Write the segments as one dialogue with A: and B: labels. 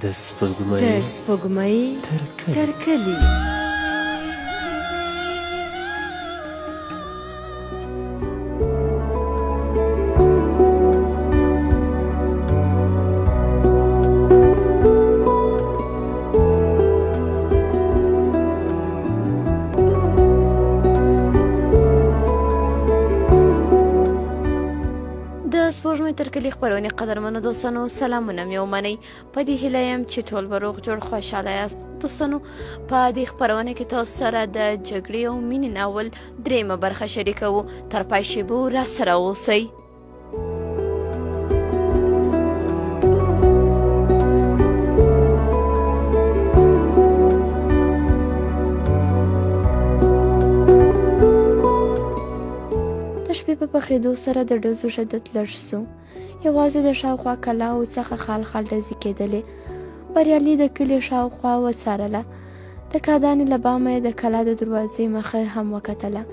A: د سپوږمۍ تر کلي.
B: سپوږمۍ تر کلي خپرونې قدرمنو دوستانو سلامونه مې ومنئ. په دې هیله یم چې ټول به روغ جوړ خوشحاله یاست. دوستانو په دې خپرونه کې تاسو سره د جګړې او مینې ناول درېیمه برخه شریکوو. تر پای شیبو راسره اوسئ. په پخېدو سره د ډزو شدت لږ سو. یوازې د شاوخوا کلاو څخه خال خال ډزې کېدلې. بریالي د کلي شاوخوا وڅارله. د کادانې له بامه یې د کلا د دروازې مخه هم وکتله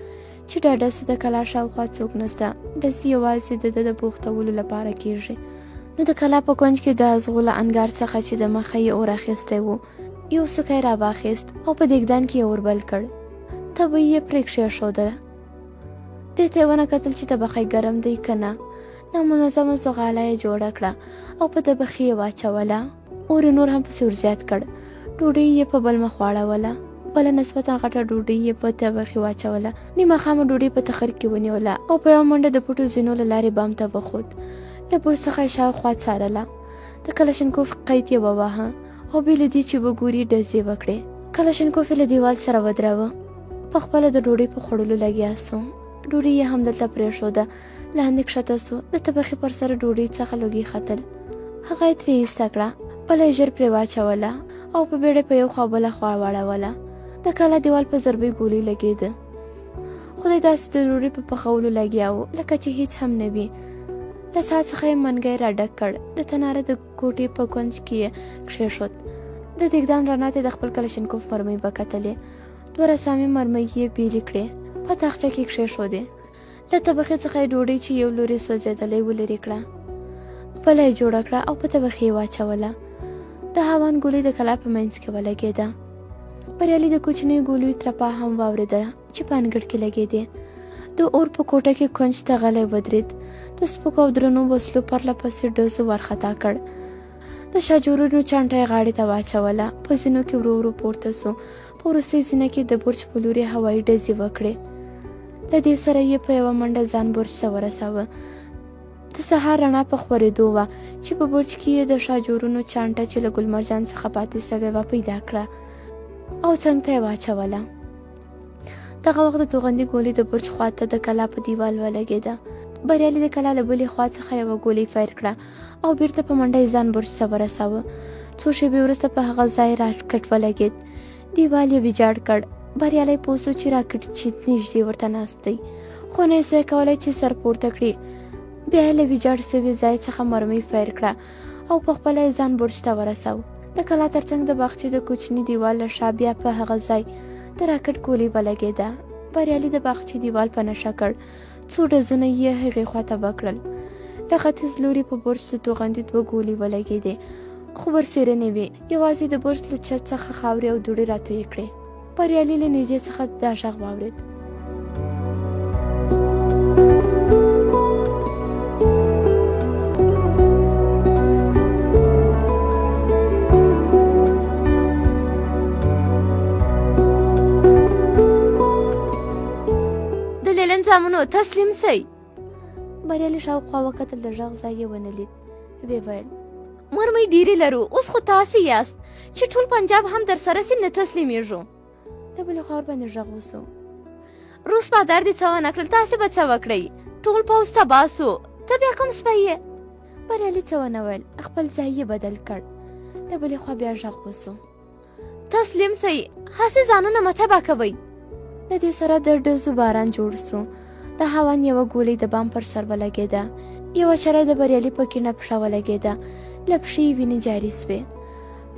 B: چې ډاډه سو د کلا شاوخوا څوک نسته. ډزې یوازې د ده د پوښتولو لپاره کېږي. نو د کلا په کونج کې د ازغو له انګار څخه چې د مخه یې اور اخیستی و یو سوکی را واخیست او په دېګدان کې یې اور بل کړ. تبه یې پرې کښېښوده. دې ته یې ونه کتل چې طبخی ګرم دی که نه. نامنظمه زغاله یې جوړه کړه او په طبخي یې واچوله. اور یې نور هم پسې ورزیات کړ. ډوډۍ یې په بل مخ واړوله. بله نسبتا غټه ډوډۍ یې په طبخي واچوله. نیمه خامه ډوډۍ په تخر کې ونیوله او په یوه منډه د پټو زینو له لارې بام ته وخوت. له بور څخه یې شاوخوا څارله. د کلشنکوف قید یې وواهه او بې له دې چې وګوري ډزې وکړې. کلشنکوف یې له دیوال سره ودراوه. په خپله د ډوډۍ په خوړلو لګیا سو. ډوډۍ یې هم دلته پرېښوده. لاندې کښته سو. د طبخي پر سر ډوډۍ څخه لوګي ختل. هغه یې ترې ایسته کړه. بله یې ژر پرې واچوله او په بیړه په یو خوا بله خوا واړوله. د کلا دیوال په ضربۍ ګولۍ لګېده. خدای داسې د ډوډۍ په پخولو لګیا و لکه چې هیڅ هم نه وي. له څا څخه یې منګی را ډک کړ. د تناره د کوټې په کونج کې یې کښېښود. د دېګدان رڼا ته د خپل کلشنکوف مرمۍ به کتلې. دوه رسامي مرمۍ یې بیلې کړې. په تاخچه کې کښېښودې. له طبخې څخه یې ډوډۍ چې یو لوري سوځېدلی و لرې کړه. بله یې جوړه کړه او په طبخې یې واچوله. د هاوان ګولۍ د کلا په منځ کې ولګېده. بریالي د کوچنیو ګولیو ترپا هم واورېده چې په انګړ کې لګېدې. د اور په کوټه کې کونج ته غلی ودرېد. د سپکو او درنو وسلو پرله پسې ډزو ورخطا کړ. د شاجورونو چانټه یې غاړې ته واچوله. په زینو کې ورو ورو پورته سو. په وروستۍ زینه کې د برج په لوري هوایي ډزې وکړې. له دې سره یې په یوه منډه ځان برج ته ورساوه. د سهار رڼا په خورېدو وه چې په برج کې یې د شاجورونو چانټه چې له ګلمرجان څخه پاتې سوې وه پیدا کړه او څنګ ته یې واچوله. دغه وخت د توغندي ګولۍ د برج خواته د کلا په دیوال ولګېده. بریالي د کلا له بلې خوا څخه یوه ګولۍ فیر کړه او بیرته په منډه یې ځان برج ته ورساوه. څو شېبې وروسته په هغه ځای راکټ ولګېد. دیوال یې ویجاړ کړ. بریالی پوه سو چې راکټ چې نږدې ورته ناست دی خو نه یې سوی کولی چې سر پورته کړي. بیا یې له ویجاړ سوي ځای څخه مرمۍ فیر کړه او په خپله یې ځان برج ته ورساو. د کلا ترڅنګ د باغچې د کوچني دیوال له شا بیا په هغه ځای د راکټ ګولۍ ولګېده. بریالي د باغچې دیوال په نشه کړ. څو ډزونه یې هغې خواته وکړل. له ختیځ لوري په برج د توغندي دوه ګولۍ ولګېدې خو برسېرنې وې. یوازې د برج له چت څخه خاورې او دوړې راتویې کړې. بریالي له نږدې څخه دا غږ واورېد. د لیلن زامنو تسلیم سئ. بریالي شاوخوا وکتل. د غږ ځای یې ونه لید. ویې ویل مرمۍ ډېرې لرو. اوس خو تاسې یاست چې ټول پنجاب هم در سره سي نه تسلیمیږو. د بلې خوا ورباندې غږ وسو. روس بادار دې څه ونه کړل. تاسې به څه وکړئ؟ ټول پوځ تباه سو. ته بیا کوم سپی یې؟ بریالي څه ونه ویل. خپل ځای یې بدل کړ. د بلې خوا بیا غږ وسو. تسلیم سئ. هسې ځانونه مه تباه کوئ. له دې سره د ډزو باران جوړ سو. د هاوان یوه ګولۍ د بام پر سر ولګېده. یوه چره د بریالي په کیڼه پښه ولګېده. له پښې یې وینې جاري سوې.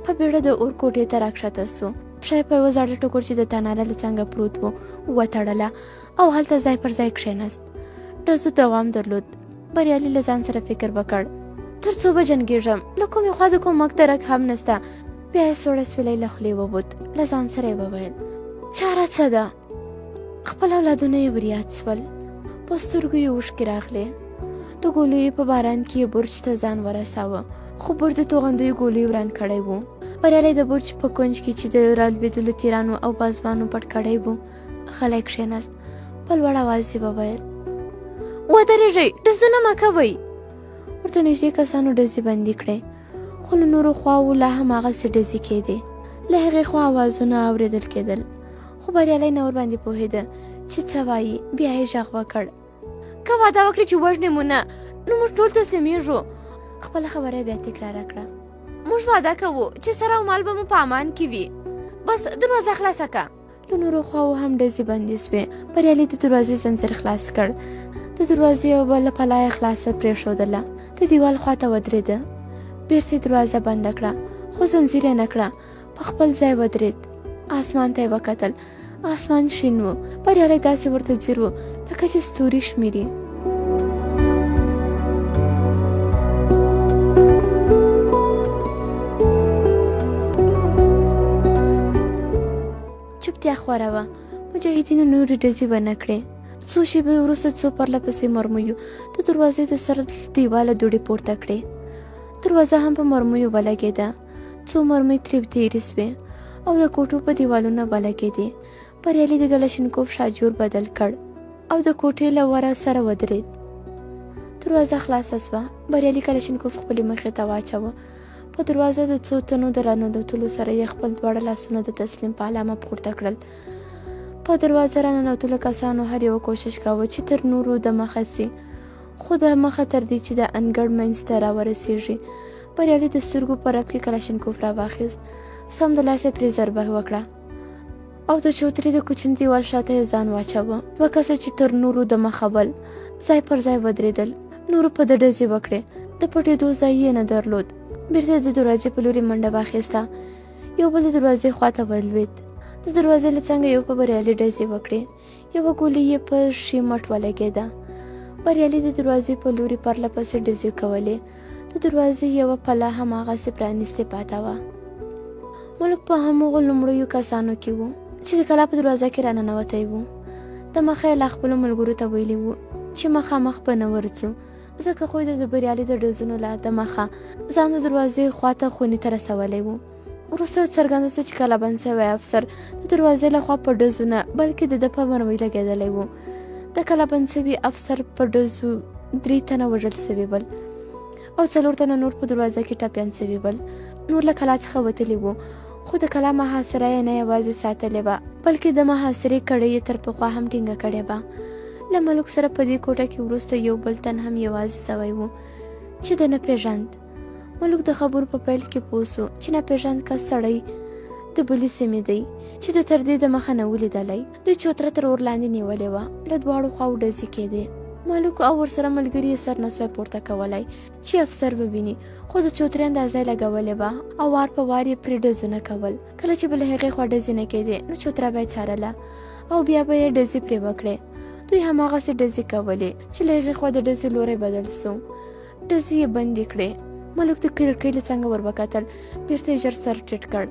B: په بیړه د اور کوټې ته راکښته سو. پښه یې په یوه زاړه ټوکر چې د تناره له څنګه پروت و وتړله او هلته ځای پر ځای کښېناست. ډزو دوام درلود. بریالي له ځان سره فکر وکړ. تر څو به جنګېږم، له کومې خوا د کوم درک هم نسته. بیا یې سوړ اسویلی له خولې ووت. له ځان سره یې وویل چاره څه ده؟ خپل اولادونه یې وریاد سول. په سترګو یې اوښکې راغلې. د ګولیو په باران کې یې برج ته ځان ورساوه، خو برج د توغندیو ګولیو وران کړی و. بریالی د برج په کونج کې چې د رالوېدلو تیرانو او بازوانو پټ کړی و غلی کښېناست. په لوړ اواز یې وویل ودرېږئ، ډزونه مه کوئ. ورته نږدې کسانو ډزې بندي کړې، خو له نورو خواوو لا هم هغسې ډزې کېدې. له هغې خوا اوازونه اورېدل کېدل، خو بریالی نه ورباندې پوهېده چې څه وایي. بیا یې غږ وکړ که وعده وکړې چې وژنې مو نه، نو موږ ټول تسلیمېږو. خپله خبره بیا تکراره کړه. موږ وعده کوو چې سر او مال به مو په امان کې وي. بس دروازه خلاصه که. له نورو خواوو هم ډزې بندې سوې. بریالي د دروازې زنځیر خلاص کړ. د دروازې یوه بله پله یې خلاصه پرېښودله. د دیوال خواته ودرېده. بېرته یې دروازه بنده کړه، خو زنځیر یې نه کړه. په خپل ځای ودرېد. اسمان ته یې وکتل. اسمان شین و. بریالی داسې ورته ځیر و لکه چې ستوري شمېري. چوپتیا خوره وه. مجاهدینو نورې ډزې ونه کړې. څو شېبې وروسته څو پرله پسې مرمیو د دروازې د سر دیواله دوړې پورته کړې. دروازه هم په مرمیو ولګېده. څو مرمۍ ترې تېرې سوې او د کوټو په دیوالونه ولګېدې. بریالي د کلشینکوف شاجور بدل کړ او د کوټې له وره سره ودرېد. دروازه خلاصه سوه. بریالي کلشینکوف خپلې مخې ته واچوه. په دروازه د څو تنو د راننوتلو سره یې خپل دواړه لاسونه د تسلیم په علامه پورته کړل. په دروازه راننوتلو کسانو هر یو کوشش کاوه چې تر نورو د مخه سي، خو د مخه تر دې چې د انګړ منځ ته راورسېږي. بریالي د سترګو په رپ کې کلشینکوف راواخیست. سمدلاسه پرې ضربه وکړه او د چوترې د کوچني دیوال شاته یې ځان واچوه. دوه کسه چې تر نورو د مخه ول ځای پر ځای ودرېدل. نورو په ده ډزې وکړې. د پټېدو ځای یې نه درلود. بېرته د دروازې په لورې منډه واخیسته. یو بل د دروازې خواته ولوېد. د دروازې له څنګه یو په بریالي ډزې وکړې. یوه ګولۍ یې په ښي مټ ولګېده. بریالي د دروازې په لورې پرله پسې ډزې کولې. د دروازې یوه پله هماغسې پرانیستې پاته وه. ملک په هماغو لومړیو کسانو کې و چې د کلا په دروازه کې راننوتی و. د مخه یې لا خپلو ملګرو ته ویلي و چې مخامخ به نه ورځو، ځکه خو د بریالي د ډزونو له د مخه ځان د دروازې خواته خونې ته رسولی و. وروسته څرګنده سوه چې کلابند سوی افسر د دروازې له خوا په ډزو نه بلکې د ده په مرمۍ لګېدلی و. د کلابند سوي افسر په ډزو 3 تنه وژل سوي ول او 4 تنه نور په دروازه کې ټپیان سوي ول. نور له کلا څخه وتلي وو، خو د کلا محاصره یې نه یوازې ساتلې وه بلکې د محاصرې کړۍ یې تر پخوا هم ټینګه کړې وه. له ملک سره په دې کوټه کې وروسته یو بل تن هم یوازې سوی و چې د نه پېژند. ملک د خبرو په پیل کې پوه سو چې نه پېژند کس سړی د بلې سیمې دی چې د تر دې د مخه نه ولیدلی. دوی چوتره تر اور لاندې نیولې وه. له دواړو خواو ډزې کېدې. ملک او ورسره ملګري یې سر نه سوی پورته کولی چې افسر وویني، خو د چوترې اندازه یې لګولې وه او وار په وار یې پرې ډزونه کول. کله چې به له هغې خوا ډزې نه کېدې نو چوتره به یې څارله او بیا به یې ډزې پرې وکړې. دوی هماغسې ډزې کولې چې له هغې خوا د ډزې لوری بدل سو. ډزې یې بندې کړې. ملک د کړکۍ له څنګه ور وکتل. بېرته یې ژر سر ټیټ کړ.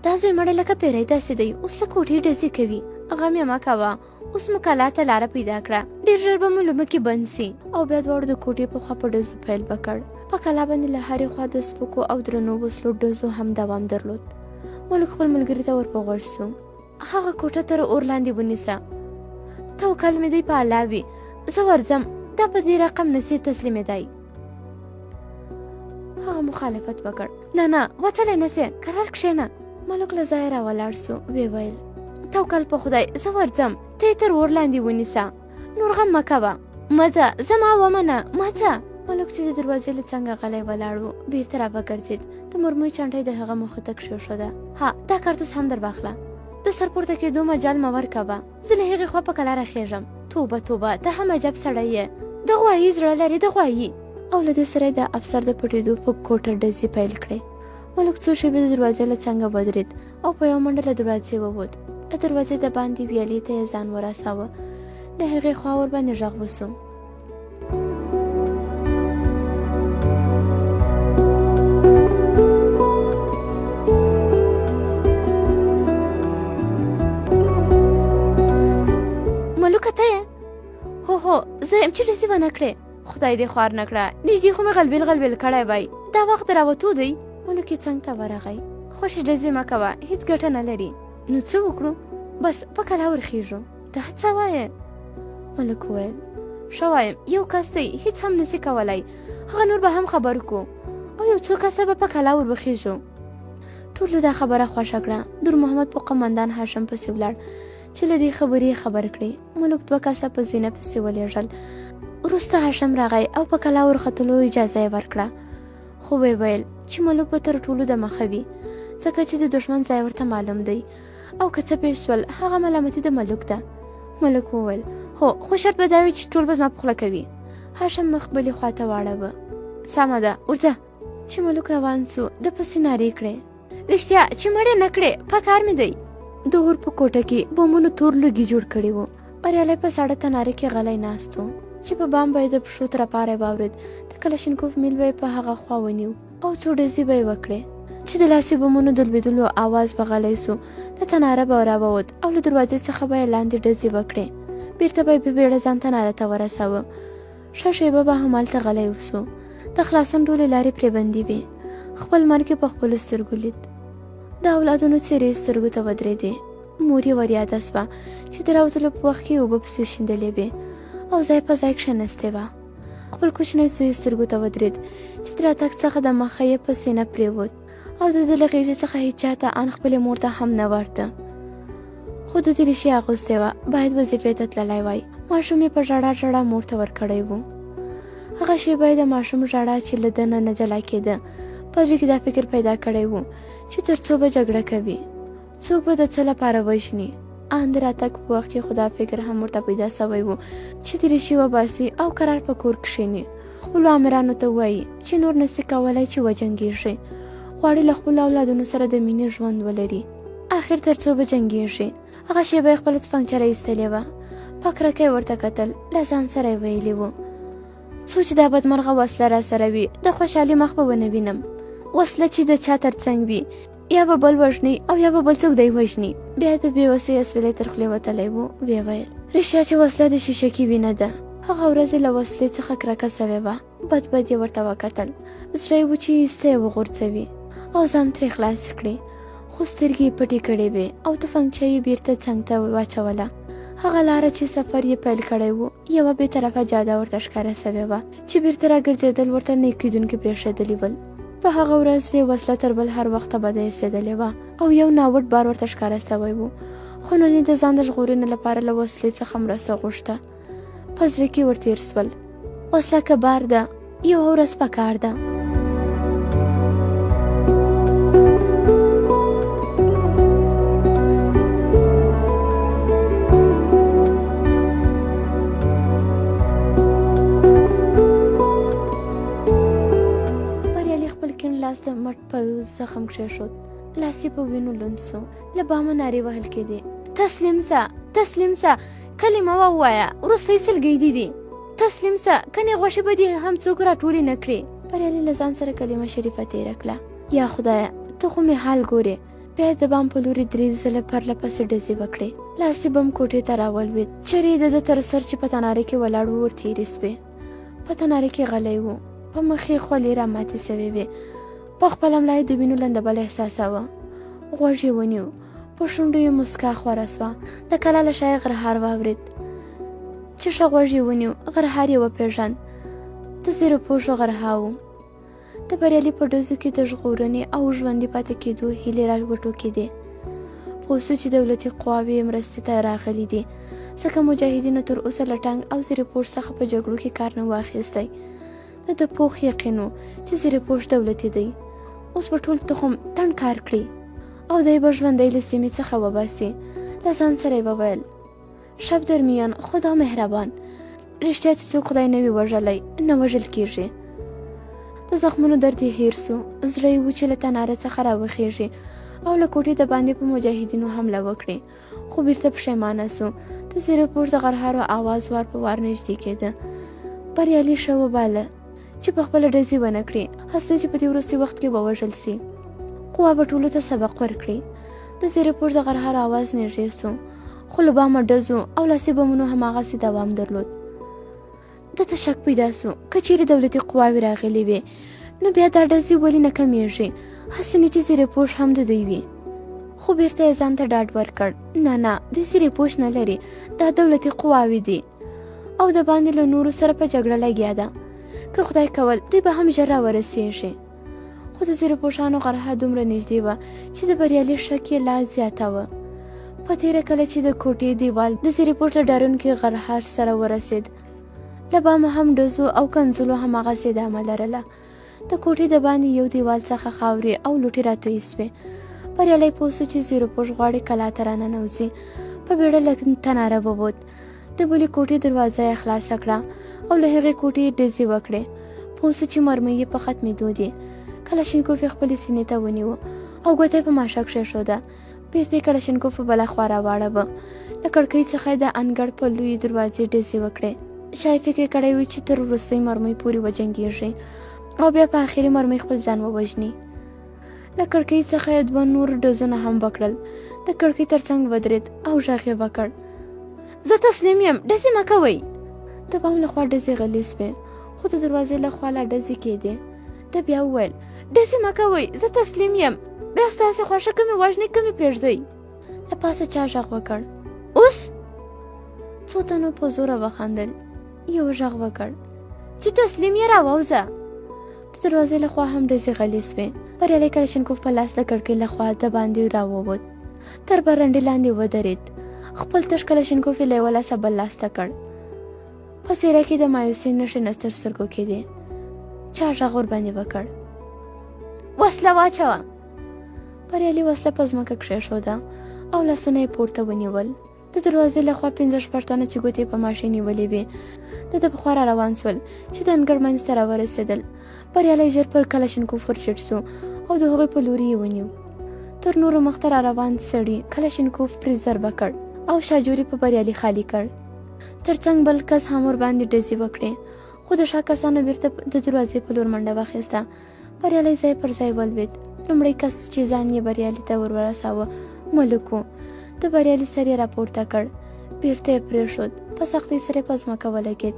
B: دا زوی مړی لکه پیری داسې دی، اوس له کوټې ډزې کوي. غم یې مه کوه، اوس مو کلا ته لاره پیدا کړه، ډېر ژر به مو لومه کې بند سي. او بیا دواړو د کوټې په خوا په ډزو پیل وکړ. په کلا باندې له هرې خوا د سپکو او درنو وسلو ډزو هم دوام درلود. ملک خپل ملګري ته ور په غوږ سو. هغه کوټه تر اور لاندې ونیسه، توکل مې دی په الله وي، زه ورځم، دا په دې رقم نسي تسلیمېدی. هغه مخالفت وکړ. نه وتلی نسې، کرار کښېنه. ملک له ځایه راولاړ سو. ویې ویل توکل په خدای، زه ورځم، ته یې تر اور لاندې ونیسه، نور غم مه کوه، مه ځه، زما ومنه، مه ځه. ملک چې د دروازې له څنګه غلی ولاړ و بېرته را وګرځېد. د مرمۍ چانټۍ د هغه مخې ته کښېښوده. ها دا کارتوس هم در واخله، د سر پورته کېدو مجال مه ورکوه، زه له هغې خوا په کلا راخېږم. توبه ته هم عجب سړی یې، د غوایي زړه لرې، د غوایي. او له دې سره د افسر د پټېدو په کوټه ډزې پیل کړې. ملک څو شېبې د دروازې له څنګه ودرېد او په یوه منډه له دروازې ووت. د دروازې د باندې ویالې ته یې ځان ورساوه. د هغې خوا ورباندې غږ وسو. ملوکه ته یې؟ هو زه یم چې ډزې ونه کړې. خدای دې خوار نه کړه، نږدې خو مې غلبېل کړی وای. دا وخت د راوتو دی. ملک یې څنګ ته ورغی. خوشې ډزې مه کوه، هېڅ ګټه نه لري. نو څه وکړو؟ بس په کلا ورخېږو. دا څه وایې؟ ملک وویل ښه وایم، یو کس دی هېڅ هم نسي کولی، هغه نور به هم خبر کړو او یو څو کسه به په کلا وربخېږو. ټولو دا خبره خوښه کړه. نور محمد په قمندان هاشم پسې ولاړ چې له دې خبرې خبر کړي. ملک 2 کسه په زینه پسې ولېږل. وروسته هاشم راغی او په کلا ورختلو اجازه یې ورکړه، خو ویې ویل چې ملک به تر ټولو د مخه وي، ځکه چې د دښمن ځای ورته معلوم دی او که څه پېښ شول هغه ملامتي د ملک ده. ملک وویل هو، خو شرط به دا وي چې ټول به زما په خوله کوي. هاشم مخ بلې خواته واړوه. سمه ده، ورځه. چې ملک روان سو د پسې نارې کړې رښتیا چې مړې نه کړې، په کار مې دی. د اور په کوټه کې بومونو تور لوګي جوړ کړي وو. بریالی په ساړه تناره کې غلی ناست و چې په بام به یې د پښو ترپاری واورېد. د کلشینکوف میل به یې په هغه خوا ونیو او څو ډزې به یې وکړې چې د لاسي بمونو د لوېدلو اواز به غلی سو. د تناره به راووت او له دروازې څخه به یې لاندې ډزې وکړې. بیرته به یې په بیړه ځان تناره ته ورساوه. ښه شېبه به همالته غلی وسو. د خلاصون ټولې لارې پرې بندې وې. خپل مرګ یې په خپلو سترګو لید. د اولادونو څېرې سترګو ته ودرېدې. مور یې وریاده سوه چې د راوتلو په وخت کې اوبه پسې شیندلې وې او ځای په ځای کښېنستې وه. خپل کوچنی زوی سترګو ته ودرېد چې د راتګ څخه د مخه یې په سینه پرېوت او د ده له غېږې څخه هېڅ چاته ان خپلې مور ته هم نه ورته. خو د دې ریشې اغوستې وه، باید وظیفې ته تللی وای. ماشوم یې په ژړا ژړا مور ته ورکړی و. هغه شېبه یې د ماشوم ژړا چې له ده نه جلا کېده په زړه کې دا فکر پیدا کړی و چې تر څو به جګړه کوي، څوک به د څه لپاره وژني. ان د راتګ په وخت کې خو دا فکر هم ورته پیدا سوی و چې د ریشې وباسي او قرار په کور کښېني. خپلو امیرانو ته وایي چې نور نسي کولی چې وجنګېږي، غواړي له خپلو اولادونو سره د مینې ژوند ولري. اخر تر څو به جنګېږي. هغه شېبه یې خپله تفنګچره ایستلې وه. په کرکه یې ورته کتل. له ځان سره یې ویلي و څو چې دا بدمرغه وسله را سره وي د خوشحالي مخ به ونه وینم. وسله چې د چا تر څنګ وي یا به بل وژني او یا به بل څوک دی وژني. بیا د بېوسۍ اسویلی تر خولې وتلی و. ویې ویل رښتیا چې وسله د شیشکي وینه ده. هغه ورځ یې له وسلې څخه کرکه سوې وه. بد یې ورته وکتل. زړه یې و چې ایسته یې وغورځوي او ځان ترې خلاص کړي، خو سترګې یې پټې کړې وې او تفنګچه یې بیرته څنګ ته واچوله. هغه لاره چې سفر یې پیل کړی و یوه بې طرفه جاده ورته ښکاره سوې وه چې بیرته راګرځېدل ورته نه کېدونکي برېښېدلي ول. په هغه ورځ یې وسله تر بل هر وخته بده ایسېدلې وه او یو ناوړ بار ورته ښکاره سوی و، خو نن یې د ځان د ژغورنې لپاره له وسلې څخه مرسته غوښته. په زړه کې ورتېر سول وسله که بار ده، یوه ورځ پکار ده. لاس د مټ په زخم کښېښود. لاس یې په وینو لوند سو. له بامه نارې وهل کېدې تسلیم سه، تسلیم سه، کلمه ووایه، وروستی سلګۍ دې دي، تسلیم سه، کنې غوښې به دې هم څوک راټولې نه کړې. بریالي له ځان سره کلمه شریفه تېره کړه. یا خدایه ته خو مې حال ګورې. بیا یې د بام په لورې 3 ځله پرله پسې ډزې وکړې. لاس یې بم کوټې ته راولوېد. چرې د ده تر سر چې په تناره کې ولاړ و ورتېرې سوې. په تناره کې غلی و. په مخ یې خولې راماتې سوې وې. په خپله ملا یې د وینو لندبل احساساوه. غوږ یې ونیو. په شونډو یې مسکا خوره سوه. د کلا له شا یې غرهار واورېد چې ښه غوږ یې ونیو. غرهار یې وپېژند. د زیرو پوشو غرها و. د بریالي په ډزو کې د ژغورنې او ژوندي پاتې کېدو هیلې را وټوکېدې. پوه سو چې دولتي قواوې مرستې ته راغلي دي، ځکه مجاهدینو تر اوسه له ټانک او زیرو پوش څخه په جګړو کې کار نه و اخیستی. د پوخ یقین و چې زیرو پوش دولتي دی. اوس به ټول تخم تڼ کار کړي او دی به ژوندی له سیمې څخه وباسي. له ځان سره یې وویل شب درمیان خدا مهربان، رښتیا چې څوک خدای نه وي وژلی نه وژل کېږي. د زخمونو درد یې هیر سو. زړه یې و چې له تناره څخه راوخېږي او له کوټې د باندې په مجاهدینو حمله وکړي، خو بیرته پښیمانه سو. د زیرو پوش د غرهارو آواز وار په وار نږدې کېده. بریالي ښه وباله چې په خپله ډزې ونه کړي، هسته چې په دې وروستي وخت کې ووژل سي. قوا به ټولو ته سبق ورکړي. د زیرو پوش د غرهارو آواز نږدې سو خو له بامه ډزو او لاسي بمونو هماغسې دوام درلود. ده ته شک پیدا سو که چیرې دولتي قواوې راغلې وې نو بیا دا ډزې ولې نه کمیږي، هسې نه چې زیرې پوش هم د دوی وي. خو بیرته یې ځان ته ډاډ ورکړ، نه دوی زیرې پوش نه لري، دا دولتي قواوې دي او د باندې له نورو سره په جګړه لګیا ده. که خدای کول دوی به هم ژر راورسېږي. خو د زیرې پوشانو غرحه دومره نږدې وه چې د بریالي شک یې لا زیاته وه. په تېره کله چې د کوټې دیوال د زیرې پوش له ډارونکي غرحه سره ورسېد، له بامه هم ډزو او کنځلو هماغسې ادامه لرله. د کوټې د باندې یو دیوال څخه خاورې او لوټې راتویې سوې. بریالی پوه سو چې زیرو پوش غواړي کلا ته راننوځي. په بیړه له تناره ووت، د بلې کوټې دروازه یې خلاصه کړه او له هغې کوټې ډزې وکړې. پوه سو چې مرمۍ یې په ختمېدو دي. کلشینکوف یې خپلې سینې ته ونیو او ګوته یې په ماشه کښېښوده. بیرته یې کلشینکوف په بله خوا راواړوه. له کړکۍ څخه یې د انګړ په لویې دروازې ډزې وکړې. شاید فکر کړی و چې تر وروستۍ مرمۍ پورې وجنګېږي او بیا په آخري مرمۍ خپل ځان ووژني. له کړکۍ څخه یې 2 نور ډزونه هم وکړل. د کړکۍ تر څنګ ودرېد او غږ یې وکړ، زه تسلیم یم، ډزې مه کوئ. د بام له خوا ډزې غلې سوې، خو د دروازې له خوا لا ډزې کېدې. ده بیا وویل، ډزې مه کوئ، زه تسلیم یم، بیا ستاسې خوښه که مې وژنئ که مې پرېږدئ. له پاسه چا غږ وکړ، اوس؟ څو تنو په زوره وخندل. یو غږ وکړ چې تسلیم یې راووځه. د دروازې له خوا هم ډزې غلې سوې. بریالی کلشینکوف په لاس د کړکۍ له خوا د باندې راووت، تر برنډې لاندې ودرېد. خپل تش کلشینکوف یې له یوه لاسه بل لاس ته کړ. په څېره کې د مایوسۍ نښې نه تر سترګو کېدې. چا غږ ورباندې وکړ، وسله واچوه. بریالي وسله په ځمکه کښېښوده او لاسونه یې پورته ونیول. د دروازې له خوا 15 تنه چې ګوتې په ماشې نیولې وې د په خوا را روان سول چې د انګړ منځ ته راورسېدل. بریالی ژر پر کلشینکوف ورچټ سو او د هغوی په لوري یې ونیو. تر نورو مخته را روان سړي کلشینکوف پرې ضربه کړ او شاجوري په بریالي خالي کړ. تر څنګ بل کس هم ورباندې ډزې وکړې، خو د شا کسانو بیرته د دروازې په لور منډه واخیسته. بریالی ځای پر ځای ولوېد. لومړی کس چې ځان یې بریالي ته ورورساوه ملک و. د بریالي سر یې راپورته کړ، بیرته یې پرېښود، په سختۍ سره یې په ځمکه ولګېد.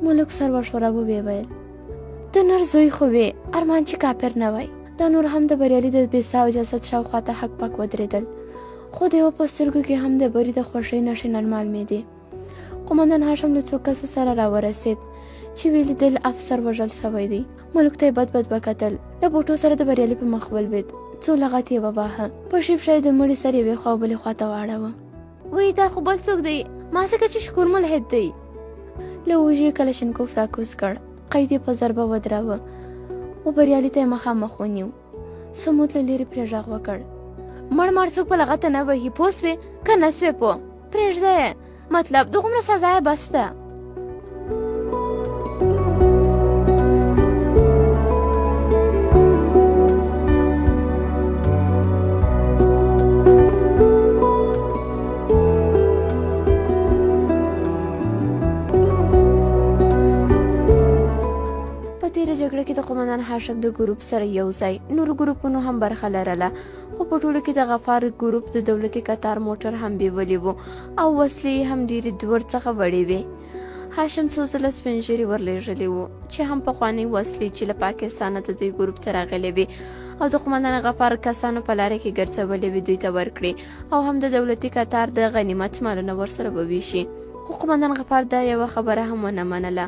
B: ملک سر وښوراوه، ویې ویل، د نر زوی خو وې، ارمان چې کافر نه وای. دا نور هم د بریالي د بې ساه جسد شاوخوا ته حق پک ودرېدل، خو د یوه په سترګو کې هم د بري د خوښۍ نښې نرمالمېدې. قومندان هاشم له څو کسو سره راورسېد چې ویې لیدل افسر وژل سوی دی. ملک ته یې بد وکتل، له بوټو سره د بریالي په مخ ولوېد، څو لغتې یې وواهه. په شیب شای د مړي سر یوې خوا او بلې خوا ته واړوه. وایي دا خو بل څوک دی، ما ځکه چې شکور ملحد دی. له اوږې کلشینکوف راکوز کړ، قید یې په ضربه ودراوه او بریالي ته یې مخامخ ونیو. سمود له لرې پرې غږ وکړ، مړ څوک په لغته نه وهي، پوه سوې که نه سوې پوه، پرېږده یې، مطلب د غومره سزا یې بس ده. جګړه کې د قومندان هاشم د ګروپ سره یو ځای نورو ګروپونو هم برخه لرله، خو په ټولو کې د غفار ګروپ د دولتي کتار موټر هم بیولي وو او وسلې هم ډېرې څخه وړې وې. هاشم څو ځله سپین ږیري ورلېږلي وو چې هم پخوانۍ وسلې چې له پاکستانه د دوی ګروپ ته راغلې وې او د قومندان غفار کسانو په لاره کې ګرځولې وې دوی ته ورکړي او هم د دولتي کتار د غنیمت مالونه ورسره وویشي. خو قومندان غفار دا یوه خبره هم ونه منله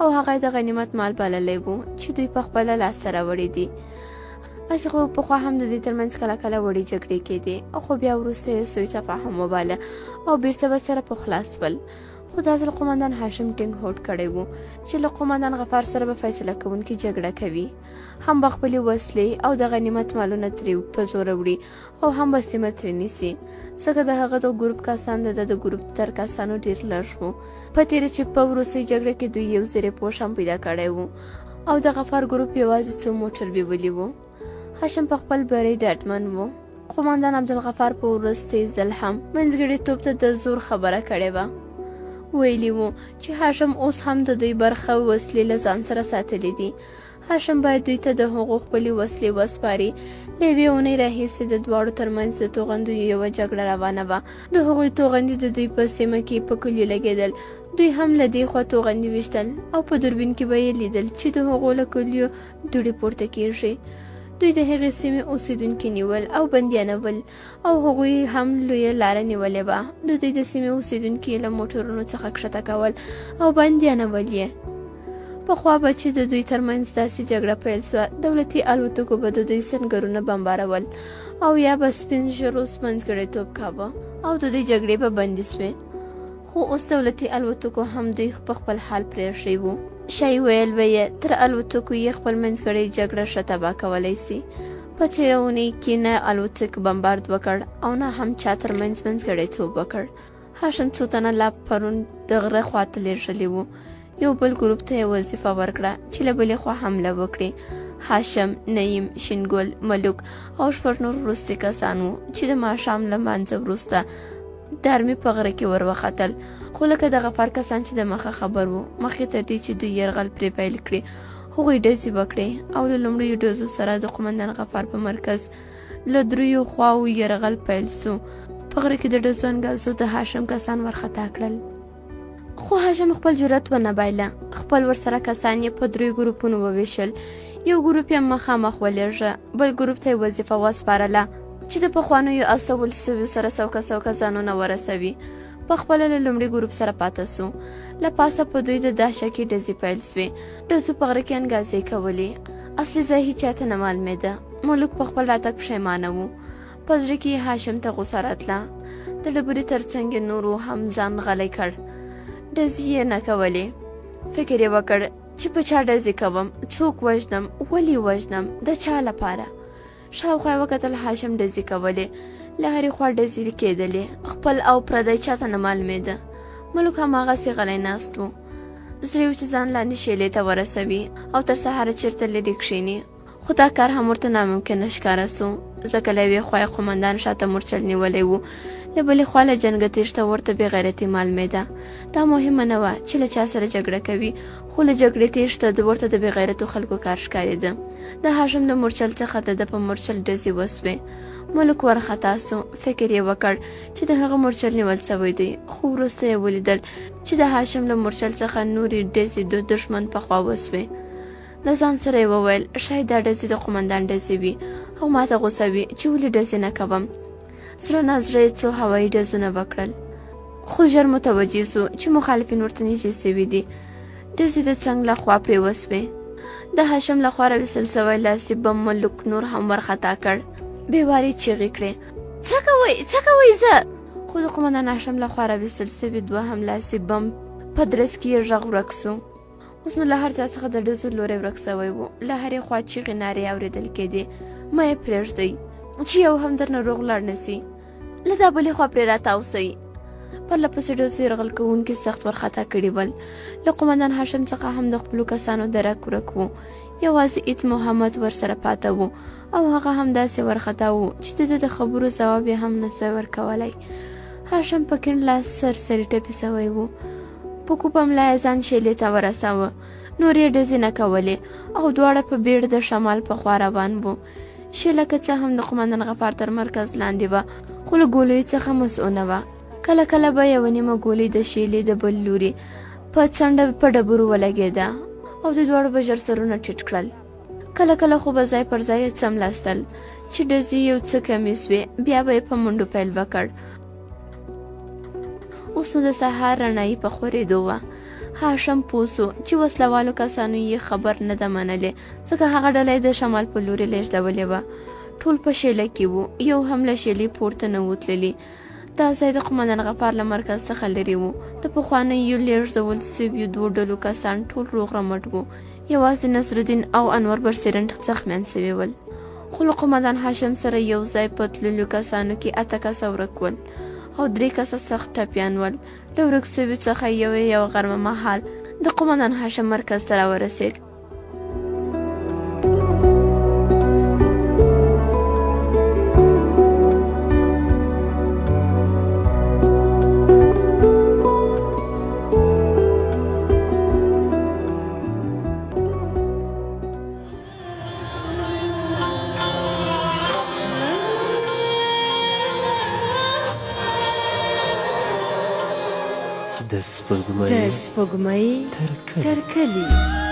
B: او هغه د غنیمت مال بللی و چې دوی په خپله لاسته راوړي دي. هسې خو پخوا هم د دوی ترمنځ کله کله وړې جګړې کېدې، خو بیا وروسته یې سوی تفاهم وباله او بیرته به سره پخلا سول. خو دا ځل قومندان هاشم ټینګ هوډ کړی و چې له قومندان غفار سره به فیصله کوونکې جګړه کوي، هم به خپلې وسلې او د غنیمت مالونه ترې په زوره وړي او هم به سیمه ترې نیسي، ځکه د هغه د ګروپ کسان د ګروپ تر کسانو ډېر لږ وو. په تېره چې په وروستۍ جګړه کې دوی یو زیرې پوش هم پیدا کړی و او د غفار ګروپ یوازې څو موټر بیولي وو. هاشم په خپل بری ډاډمن و. قومندان عبدالغفار په وروستي ځل هم منځګړیتوب ته د زور خبره کړې وه. ویلي وو چې هاشم اوس هم د دوی برخه وسلې له ځان سره ساتلې دي. هاشم باید دوی ته د هغو خپلې وسلې وسپاري. له یوې اونۍ راهیسې د دواړو ترمنځ د توغندیو یوه جګړه روانه وه. د هغوی توغندي د دوی په سیمه کې په کلیو لګېدل. دوی هم له دې خوا توغندي ویشتل او په دوربین کې به یې لیدل چې د هغو له کلیو دوړې پورته کېږي. دوی د هغې سیمې اوسیدونکي نیول او بندیانول او هغوی هم لویه لاره نیولې وه. د دوی د سیمې اوسیدونکي له موټرونو څخه کښته کول او بندیانول یې. پخوا به چې د دوی ترمنځ داسې جګړه پیل سوه، دولتي الوتکو به د دوی سنګرونه بمبارول او یا به سپین ژیرو منځګړیتوب کاوه او د دوی جګړې به بندې سوې. خو اوس دولتي الوتکو هم دوی په خپل حال پرېښی وو. شای ویل به یې تر الوتکو یې خپل منځګړی جګړه ښه تباه کولی سي. په تېره اونۍ کې نه الوتک بمبارد وکړ او نه هم چا ترمنځ منځګړیتوب وکړ. هاشم څو تنه لا پرون د غره خواته لېږلي وو. یو بل ګروپ ته یې وظیفه ورکړه چې له بلې خوا حمله وکړي. هاشم، نعیم، شینګل، ملوک او شپږ نور وروستي کسان وو چې د ماښام له مانځه وروسته د ارمي په غره کې ور وختل. خو لکه د غفار کسان چې د مخه خبر وو، مخکې تر دې چې دوی یرغل پرې پیل کړي، هغوی ډزې وکړې او له لومړیو ډزو سره د قومندان غفار په مرکز له دریو خواوو یرغل پیل سو. په غره کې د ډزو انګازو د هاشم کسان ورخطا کړل. خو هاشم خپل جرأت ونه بایله. خپل ورسره کسان یې په دریو ګروپونو وویشل. یو ګروپ یې مخامخ ولېږه، بل ګروپ ته یې وظیفه وسپارله چې د پخوانیو استول سویو سره سوکه ځانونه ورسوي. په خپله له لومړي ګروپ سره پاته سو. له پاسه په دوی د دهشکې ډزې پیل سوې. ډزو په غره کې انګازې کولې. اصلي ځای هیچاته نه معلومېده. ملوک په خپل راتګ پښیمانه و. په زړه کې یې هاشم ته غوسه راتله. د ډبرې تر څنګ نورو هم ځان غلی کړ. ډزې یې نه کولې. فکر یې وکړ چې په چا ډزې کوم، څوک وژنم، ولې وژنم، د چا لپاره. شاوخوا یې وکتل، هاشم ډزې کولې. له هرې خوا ډزې کېدلې. خپل او پردی چاته نه معلومېده. ملوک هماغسې غلی ناست و. زړه یې و چې ځان لاندې شیلې ته ورسوي او تر سهاره چېرته لرې کښېني. خو دا کار هم ورته ناممکنه ښکاره سو، ځکه له یوې خوا یې قومندان شاته مورچل نیولی و، له بلې خوا له جنګه تېښته ورته بې غیرتي معلومېده. دا مهمه نه وه چې له چا سره جګړه کوي، خو له جګړې تېښته ورته د بې غیرتو خلکو کار ښکارېده. د هاشم د مورچل څخه د ده په مورچل ډزې وسوې. ملک ورخطا سو. فکر یې وکړ چې د هغه مورچل نیول سوی دی، خو وروسته یې ولیدل چې د هاشم له مورچل څخه نورې ډزې د دښمن په خوا وسوې. له ځان سره یې وویل شاید دا ډزې د قومندان ډزې وي او ماته غوسه وي چې ولې ډزې نه کوم. زړه نازړه یې څو هوایي ډزونه وکړل، خو ژر متوجه سو چې مخالفین ورته نږدې سوي دي. ډزې د څنګ له خوا پرې وسوې. د هاشم له خوا راویستل سوی لاسي بم ملوک نور هم ورخطا کړ. بې وارې چیغې کړې، څه کوئ زه؟ خو د قومندان هاشم له خوا راویستل سوي دوهم لاسي بم په درز کې یې غږ ورک سو. اوس نو له هر چا څخه د ډزو لوری ورک سوی و. له هرې خوا چیغې نارې اورېدل کېدې، مه یې پرېږدئ چې یو هم درنه روغ لاړ نه سي، له دا بلې خوا پرې راتاوسئ. پرله پسې ډزو یرغل کوونکي سخت ورخطا کړي ول. له قومندان هاشم څخه هم د خپلو کسانو درک ورک و. یوازې ایت محمد ورسره پاته و او هغه هم داسې ورخطا و چې د ده د خبرو ځواب یې هم نسوی ورکولی. هاشم په کیڼ لاس سرسري ټپي سوی و. په کوپه ملا یې ځان شیلې ته ورساوه. نور یې ډزې نه کولې او دواړه په بیړه د شمال په خوا روان و. شیله که څه هم د قومندان غفار تر مرکز لاندې وه، خو له ګولیو څخه مسؤونه وه. کله کله به یوه نیمه ګولۍ د شیلې د بل لوري په څنډه په ډبرو ولګېده او د دواړو به ژر سرونه ټیټ کړل. کله کله خو به ځای پر ځای څملاستل چې ډزې یو څه کمې سوې، بیا به یې په منډو پیل وکړ. اوس نو د سهار رڼایي په خورېدو وه. هاشم پوه سو چې وسلوالو کسانو یې خبر نه ده منلې، ځکه هغه ډله یې د شمال په لورې لېږدولې وه. ټول په شیله کې وو، یو هم له شیلې پورته نه وو تللي. دا ځای د قومندان غفار له مرکز څخه لرې و. د پخوانیو لېږدول سویو دوو ډلو کسان ټول روغ رمټ وو. یوازې نصرالدین او انور برسېرنټ زخمیان سوي ول. خو له قومندان هاشم سره یو ځای په تللو کسانو کې 8 کسه ورک ول او 3 کسه سخت ټپیان ول. له ورک سویو څخه یو غرمه مهال د قومندان هاشم مرکز ته راورسېد.
A: د سپوږمۍ تر کلي